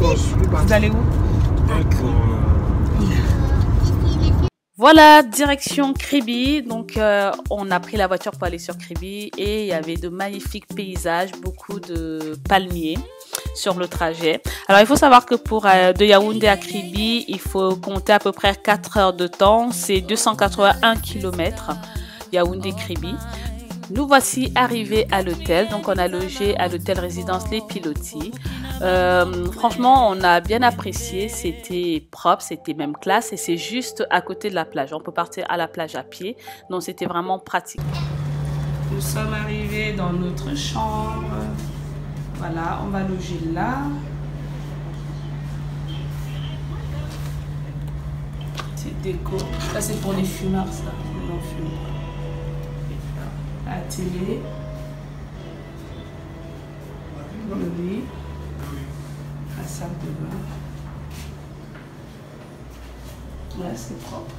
Vous allez où? Voilà, direction Kribi. Donc, on a pris la voiture pour aller sur Kribi et il y avait de magnifiques paysages, beaucoup de palmiers sur le trajet. Alors, il faut savoir que pour de Yaoundé à Kribi, il faut compter à peu près 4 heures de temps. C'est 281 km, Yaoundé-Kribi. Nous voici arrivés à l'hôtel. Donc, on a logé à l'hôtel résidence Les Pilotis. Franchement, on a bien apprécié. C'était propre, c'était même classe et c'est juste à côté de la plage. On peut partir à la plage à pied. Donc, c'était vraiment pratique. Nous sommes arrivés dans notre chambre. Voilà, on va loger là. Petite déco. Ça, c'est pour les fumeurs, ça. Les non-fumeurs. La télé, le lit, la salle de bain. Là, c'est propre.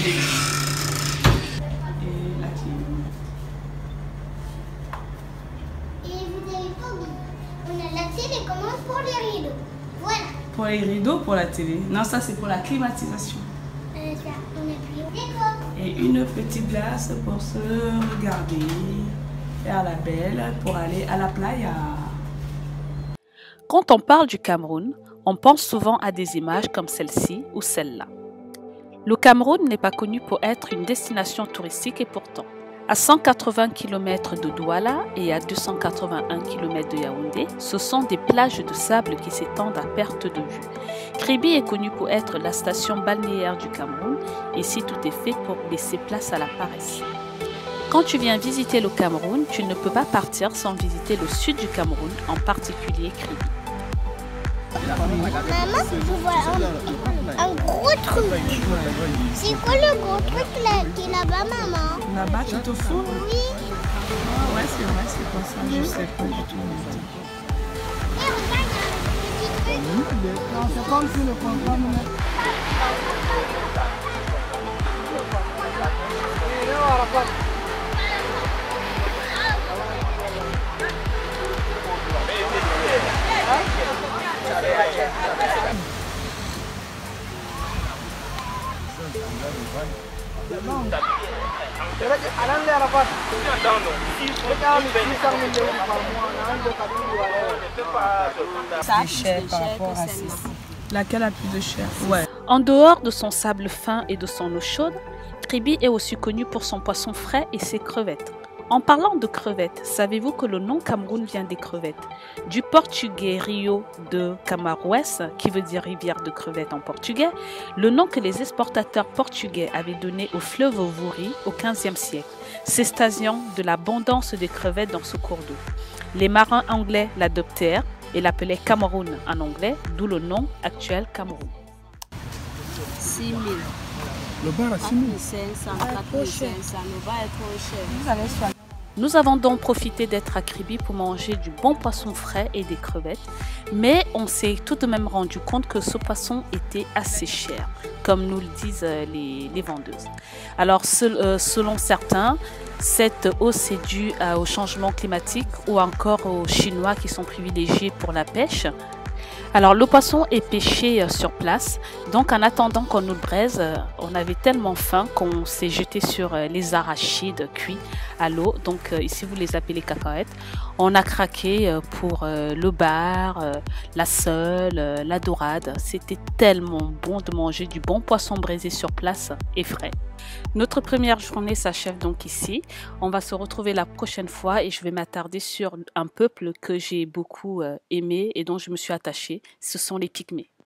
Et la clim. Et vous n'avez pas oublié, on a la télé commande pour les rideaux. Voilà. Pour les rideaux, pour la télé. Non, ça c'est pour la climatisation. Ça, on appuie au décor. Et une petite glace pour se regarder, faire la belle, pour aller à la playa. Quand on parle du Cameroun, on pense souvent à des images comme celle-ci ou celle-là. Le Cameroun n'est pas connu pour être une destination touristique et pourtant, à 180 km de Douala et à 281 km de Yaoundé, ce sont des plages de sable qui s'étendent à perte de vue. Kribi est connu pour être la station balnéaire du Cameroun. Ici, tout est fait pour laisser place à la paresse. Quand tu viens visiter le Cameroun, tu ne peux pas partir sans visiter le sud du Cameroun, en particulier Kribi. Maman, je vois un gros truc. C'est quoi le gros truc là, qui est là-bas, maman? Là-bas, tu te fous? Oui. Ah ouais, c'est vrai, c'est quoi ça? Je sais pas du tout. Et regarde, il y a un petit truc. Non, c'est comme si le programme... C'est cher par rapport à ceci. Laquelle a plus de cher? Ouais. En dehors de son sable fin et de son eau chaude, Kribi est aussi connu pour son poisson frais et ses crevettes. En parlant de crevettes, savez-vous que le nom Cameroun vient des crevettes? Du portugais Rio de Camarões, qui veut dire rivière de crevettes en portugais, le nom que les exportateurs portugais avaient donné au fleuve Vouri au XVe siècle, s'extasiant de l'abondance des crevettes dans ce cours d'eau. Les marins anglais l'adoptèrent et l'appelaient Cameroun en anglais, d'où le nom actuel Cameroun. 6 000. Le bar à 6 000. 500, 4 500. Le bar est trop cher. Nous avons donc profité d'être à Kribi pour manger du bon poisson frais et des crevettes, mais on s'est tout de même rendu compte que ce poisson était assez cher, comme nous le disent les vendeuses. Alors, selon certains, cette hausse est due au changement climatique ou encore aux Chinois qui sont privilégiés pour la pêche. Alors, le poisson est pêché sur place. Donc, en attendant qu'on nous le braise, on avait tellement faim qu'on s'est jeté sur les arachides cuits à l'eau. Donc, ici, vous les appelez cacahuètes. On a craqué pour le bar, la sole, la dorade. C'était tellement bon de manger du bon poisson braisé sur place et frais. Notre première journée s'achève donc ici. On va se retrouver la prochaine fois et je vais m'attarder sur un peuple que j'ai beaucoup aimé et dont je me suis attachée. Ce sont les Pygmées.